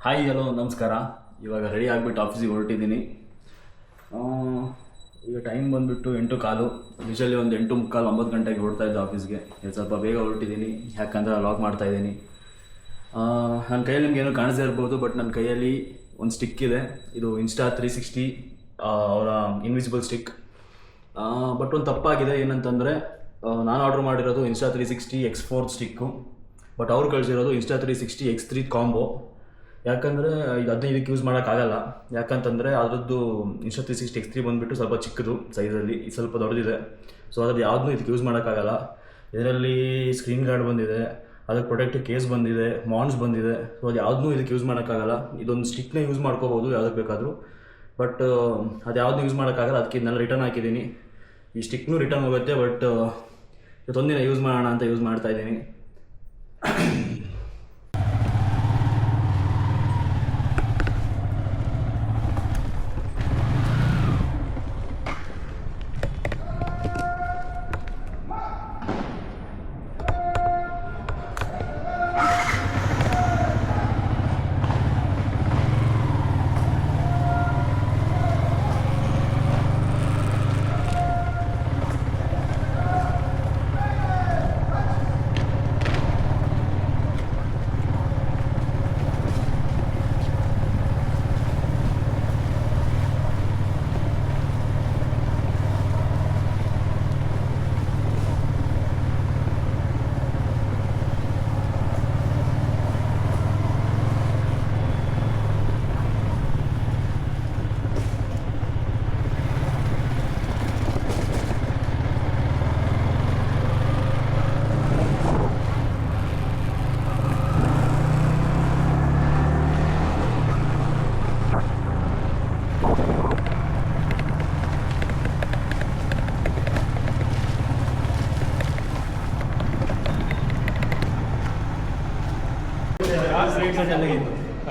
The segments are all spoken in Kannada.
ಹಾಯ್ ಹಲೋ ನಮಸ್ಕಾರ. ಇವಾಗ ರೆಡಿ ಆಗಿಬಿಟ್ಟು ಆಫೀಸಿಗೆ ಹೊರಟಿದ್ದೀನಿ. ಈಗ ಟೈಮ್ ಬಂದುಬಿಟ್ಟು 8:15. ಯೂಶಲಿ ಒಂದು 8:45 9 ಗಂಟೆಗೆ ಹೊರಡ್ತಾ ಇದ್ದೆ ಆಫೀಸ್ಗೆ. ಸ್ವಲ್ಪ ಬೇಗ ಹೊರಟಿದ್ದೀನಿ, ಯಾಕಂದರೆ ಲಾಗ್ ಮಾಡ್ತಾಯಿದ್ದೀನಿ. ನನ್ನ ಕೈಯಲ್ಲಿ ನಿಮ್ಗೆ ಏನೋ ಕಾಣಿಸ್ತಾ ಇರ್ಬೋದು, ಬಟ್ ನನ್ನ ಕೈಯಲ್ಲಿ ಒಂದು ಸ್ಟಿಕ್ ಇದೆ. ಇದು Insta360 ಅವರ ಇನ್ವಿಸಿಬಲ್ ಸ್ಟಿಕ್. ಬಟ್ ಒಂದು ತಪ್ಪಾಗಿದೆ. ಏನಂತಂದರೆ ನಾನು ಆರ್ಡ್ರ್ ಮಾಡಿರೋದು Insta360 X4 ಸ್ಟಿಕ್ಕು, ಬಟ್ ಅವ್ರು ಕಳಿಸಿರೋದು Insta360 X3 ಕಾಂಬೋ. ಯಾಕಂದರೆ ಇದು 15ಕ್ಕೆ ಯೂಸ್ ಮಾಡೋಕ್ಕಾಗಲ್ಲ. ಯಾಕಂತಂದರೆ ಅದರದ್ದು Insta360 X3 ಬಂದುಬಿಟ್ಟು ಸ್ವಲ್ಪ ಚಿಕ್ಕದು ಸೈಜಲ್ಲಿ, ಸ್ವಲ್ಪ ದೊಡ್ಡದಿದೆ. ಸೊ ಅದ್ರದ್ದು ಯಾವುದೂ ಇದಕ್ಕೆ ಯೂಸ್ ಮಾಡೋಕ್ಕಾಗಲ್ಲ. ಇದರಲ್ಲಿ ಸ್ಕ್ರೀನ್ ಗಾರ್ಡ್ ಬಂದಿದೆ, ಅದಕ್ಕೆ ಪ್ರೊಟೆಕ್ಟಿವ್ ಕೇಸ್ ಬಂದಿದೆ, ಮೌಂಟ್ಸ್ ಬಂದಿದೆ. ಸೊ ಅದು ಯಾವುದೂ ಇದಕ್ಕೆ ಯೂಸ್ ಮಾಡೋಕ್ಕಾಗಲ್ಲ. ಇದೊಂದು ಸ್ಟಿಕ್ನ ಯೂಸ್ ಮಾಡ್ಕೋಬೋದು ಯಾವುದಕ್ಕೆ ಬೇಕಾದರೂ, ಬಟ್ ಅದು ಯಾವುದೂ ಯೂಸ್ ಮಾಡೋಕ್ಕಾಗಲ್ಲ. ಅದಕ್ಕೆ ಇದನ್ನೆಲ್ಲ ರಿಟರ್ನ್ ಹಾಕಿದ್ದೀನಿ. ಈ ಸ್ಟಿಕ್ನೂ ರಿಟರ್ನ್ ಹೋಗುತ್ತೆ, ಬಟ್ ಇವತ್ತೊಂದಿನ ಯೂಸ್ ಮಾಡೋಣ ಅಂತ ಯೂಸ್ ಮಾಡ್ತಾಯಿದ್ದೀನಿ.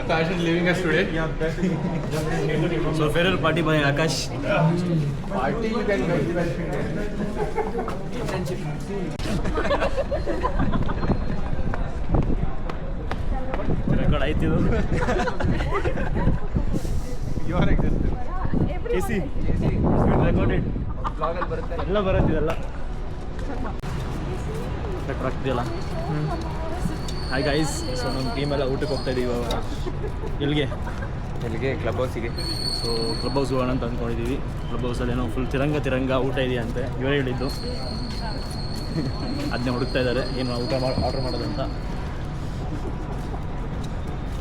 Akash is leaving us today. So farewell party by Akash. Party you can go. Record ಆಯ್ತಿದು. You are existing. AC recorded Vlog ಬರುತ್ತೆ. ಎಲ್ಲ ಬರುತ್ತಿದೆಲ್ಲ ರೆಕಾರ್ಡ್ ಆಗ್ತಿದೆಯಲ್ಲ. ಹಾಯ್ ಗೈಸ್, ಸೊ ನಮ್ಮ ಟೀಮೆಲ್ಲ ಊಟಕ್ಕೆ ಹೋಗ್ತಾ ಇದ್ದೀವಿ ಇವಾಗ. ಎಲ್ಲಿಗೆ ಕ್ಲಬ್ ಹೌಸಿಗೆ. ಸೊ ಕ್ಲಬ್ ಹೌಸ್ ಹೋಗೋಣ ಅಂತ ಅಂದ್ಕೊಂಡಿದ್ದೀವಿ. ಕ್ಲಬ್ ಹೌಸಲ್ಲಿ ಏನೋ ಫುಲ್ ತಿರಂಗ ಊಟ ಇದೆಯಂತೆ, ಇವರೇ ಹೇಳಿದ್ದು. ಅದನ್ನೇ ಹುಡುಕ್ತಾ ಇದ್ದಾರೆ ಏನು ಊಟ ಆರ್ಡ್ರ್ ಮಾಡೋದಂತ.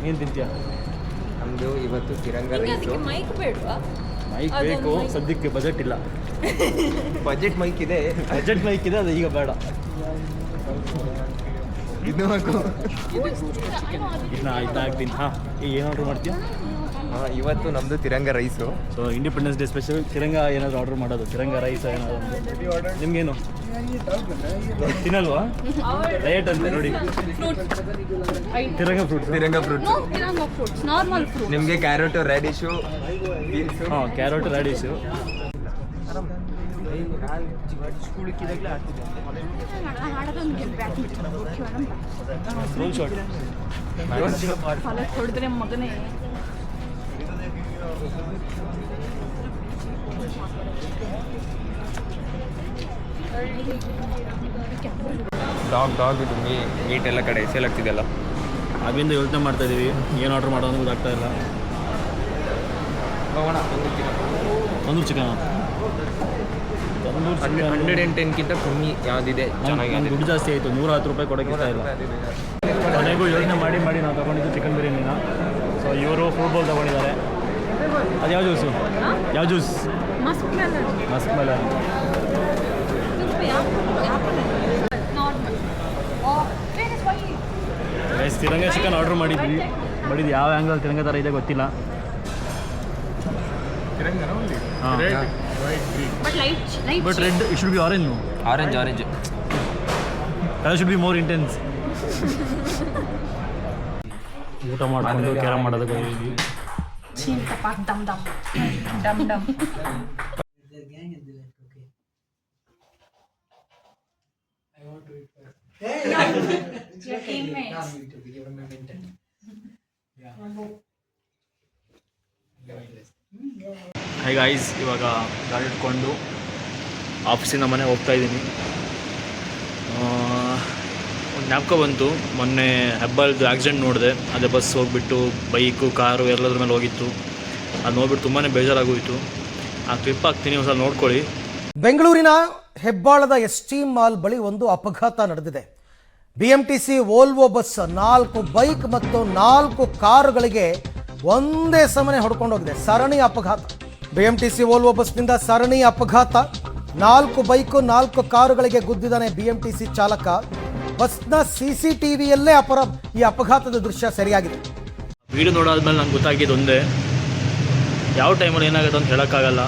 ಏನು ತಿಂತೀಯ? ನಮ್ಮದು ಇವತ್ತು ತಿರಂಗ ರೈಸು. ಮೈಕ್ ಬೇಡವಾ? ಮೈಕ್ ಬೇಕು, ಸದ್ಯಕ್ಕೆ ಬಜೆಟ್ ಇಲ್ಲ. ಬಜೆಟ್ ಮೈಕ್ ಇದೆ. ಬಜೆಟ್ ಮೈಕ್ ಇದೆ, ಅದು ಈಗ ಬೇಡ. ಇದು ಹಾಕು. ಇದನ್ನ ಹಾಕ್ತೀನಿ. ಹಾಂ, ಈಗ ಏನು ಆರ್ಡ್ರ್ ಮಾಡ್ತೀಯ? ಇವತ್ತು ನಮ್ಮದು Tiranga rice. So independence day special Tiranga ಏನಾದರೂ ಆರ್ಡ್ರ್ ಮಾಡೋದು, ತಿರಂಗ ರೈಸ್ ಏನಾದರೂ. ನಿಮಗೇನು ತಿನ್ನಲ್ವಾ? ಡಯಟ್ ಅಂತ ನೋಡಿ. ತಿರಂಗ ಫ್ರೂಟ್ಸ್. Normal fruit. ನಿಮಗೆ ಕ್ಯಾರೆಟು, ರ್ಯಾಡಿಶು, ಬೀನ್ಸು. ಹಾಂ, ಕ್ಯಾರೆಟ್, ರ್ಯಾಡಿಶು. ರೋಲ್ ಶಾಟ್ ಹೊಡೆದ್ರೆ ಮಗನೇ. ಡಾಗ್ ಇದು ಮೀಟ್ ಎಲ್ಲ ಕಡೆ ಸೇಲ್ ಆಗ್ತಿದೆಯಲ್ಲ. ಆಗಿಂದ ಯೋಚನೆ ಮಾಡ್ತಾ ಇದ್ದೀವಿ ಏನು ಆರ್ಡ್ರ್ ಮಾಡೋದು ಗೊತ್ತಾಗ್ತಾ ಇಲ್ಲ. ಹೋಗೋಣ. ತಂದೂರು ಚಿಕನ್ 110ಕ್ಕಿಂತ ಕಮ್ಮಿ ಯಾವುದಿದೆ ಚೆನ್ನಾಗಿ. ದುಡ್ಡು ಜಾಸ್ತಿ ಆಯಿತು, 110 ರೂಪಾಯಿ ಕೊಡೋಕ್ಕೆ ಇಷ್ಟ ಇಲ್ಲ. ಕೊನೆಗೂ ಯೋಚನೆ ಮಾಡಿ ನಾವು ತೊಗೊಂಡಿದ್ದು ಚಿಕನ್ ಬಿರಿಯಾನಿನ. ಸೊ ಇವರು ಫ್ರೂಟ್ ಬೌಲ್ ತೊಗೊಂಡಿದ್ದಾರೆ. ಅದು ಯಾವ ಜ್ಯೂಸು? ಯಾವ juice? Musk melon. Guys, Tiranga chicken order ಮಾಡಿದ್ವಿ. ಬಟ್ ಇದು ಯಾವ ಆ್ಯಂಗಲ್ ತಿರಂಗ ಥರ ಇದೆ ಗೊತ್ತಿಲ್ಲ. ಹಾಂ, but read it should be orange. Orange colour should be more intense. ಊಟ ಮಾಡಿಕೊಂಡು ಕ್ಯಾರಮ್ ಮಾಡೋದಕ್ಕೆ ಹೋಗಿದ್ವಿ. ಡಮ್ ಡಮ್. I want to eat first. Your teammates. Give him a mental. High guys, ಇವಾಗ ಗಾಡಿ ಇಟ್ಕೊಂಡು ಆಫೀಸಿಂದ ಮನೆ ಹೋಗ್ತಾ ಇದ್ದೀನಿ. ಒಂದು ಜ್ಞಾಪಕ ಬಂತು, ಮೊನ್ನೆ ಹೆಬ್ಬಾಳ್ದು ಆಕ್ಸಿಡೆಂಟ್ ನೋಡಿದೆ. ಅದೇ ಬಸ್ ಹೋಗ್ಬಿಟ್ಟು ಬೈಕು ಕಾರು ಎಲ್ಲದ್ರ ಮೇಲೆ ಹೋಗಿತ್ತು. ಅದು ನೋಡ್ಬಿಟ್ಟು ತುಂಬಾ ಬೇಜಾರಾಗೋಯಿತು. ಆ ಕ್ಲಿಪ್ ಹಾಕ್ತೀನಿ, ಒಂದ್ಸಲ ನೋಡ್ಕೊಳ್ಳಿ. ಬೆಂಗಳೂರಿನ ಹೆಬ್ಬಾಳದ ST ಮಾಲ್ ಬಳಿ ಒಂದು ಅಪಘಾತ ನಡೆದಿದೆ. BMTC ವೋಲ್ವೋ ಬಸ್ 4 ಬೈಕ್ ಮತ್ತು 4 ಕಾರುಗಳಿಗೆ ಒಂದೇ ಸಮನೆ ಹೊಡ್ಕೊಂಡು ಹೋಗಿದೆ. ಸರಣಿ ಅಪಘಾತ. BMTC ವೋಲ್ವೋ ಬಸ್ನಿಂದ ಸರಣಿ ಅಪಘಾತ. 4 ಬೈಕು 4 ಕಾರುಗಳಿಗೆ ಗುದ್ದಿದ್ದಾನೆ BMTC ಚಾಲಕ. ಬಸ್ನ CCTVಯಲ್ಲೇ ಈ ಅಪಘಾತದ ದೃಶ್ಯ ಸರಿಯಾಗಿದೆ. ವಿಡಿಯೋ ನೋಡಾದ್ಮೇಲೆ ನಂಗೆ ಗೊತ್ತಾಗಿದ್ದು ಒಂದೇ, ಯಾವ ಟೈಮಲ್ಲಿ ಏನಾಗುತ್ತೆ ಅಂತ ಹೇಳೋಕ್ಕಾಗಲ್ಲ.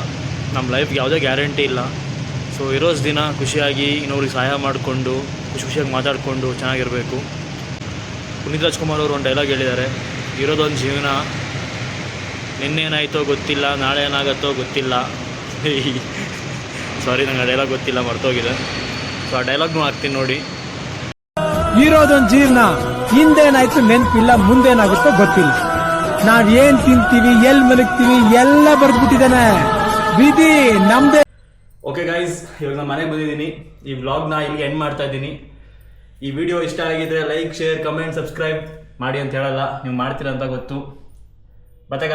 ನಮ್ಮ ಲೈಫ್ಗೆ ಯಾವುದೇ ಗ್ಯಾರಂಟಿ ಇಲ್ಲ. ಸೊ ಇರೋಸ್ ದಿನ ಖುಷಿಯಾಗಿ ಇನ್ನೊಬ್ರಿಗೆ ಸಹಾಯ ಮಾಡಿಕೊಂಡು ಖುಷಿಯಾಗಿ ಮಾತಾಡಿಕೊಂಡು ಚೆನ್ನಾಗಿರಬೇಕು. ಪುನೀತ್ ರಾಜ್ಕುಮಾರ್ ಅವರು ಒಂದು ಡೈಲಾಗ್ ಹೇಳಿದ್ದಾರೆ, ಇರೋದೊಂದು ಜೀವನ, ನಿನ್ನೇನಾಯಿತೋ ಗೊತ್ತಿಲ್ಲ, ನಾಳೆ ಏನಾಗುತ್ತೋ ಗೊತ್ತಿಲ್ಲ. ಸಾರಿ, ನಂಗೆ ಆ ಡೈಲಾಗ್ ಗೊತ್ತಿಲ್ಲ, ಮರ್ತೋಗಿದೆ. ಸೊ ಆ ಡೈಲಾಗ್ನೂ ಹಾಕ್ತೀನಿ ನೋಡಿ. ಇರೋದೊಂದು ಜೀವನ, ಹಿಂದೇನಾಯ್ತು ನೆನಪಿಲ್ಲ, ಮುಂದೇನಾಗುತ್ತೋ ಗೊತ್ತಿಲ್ಲ. ನಾವ್ ಏನ್ ತಿಂತೀವಿ, ಎಲ್ಲಿ ಮಲಗ್ತೀವಿ ಎಲ್ಲ ಬರ್ದ್ಬಿಟ್ಟಿದ್ದಾನೆ. ವಿಧಿ ನಮ್ದೇ. ಓಕೆ ಗೈಸ್, ಇವಾಗ ನಾನು ಮನೆಗೆ ಬಂದಿದ್ದೀನಿ. ಈ ವ್ಲಾಗ್ನ ಇಲ್ಲಿಗೆ ಎಂಡ್ ಮಾಡ್ತಾ ಇದ್ದೀನಿ. ಈ ವಿಡಿಯೋ ಇಷ್ಟ ಆಗಿದ್ರೆ ಲೈಕ್, ಶೇರ್, ಕಮೆಂಟ್, ಸಬ್ಸ್ಕ್ರೈಬ್ ಮಾಡಿ ಅಂತ ಹೇಳಲ್ಲ, ನೀವು ಮಾಡ್ತೀರಾ ಅಂತ ಗೊತ್ತು. ಬತ್ತಾಗ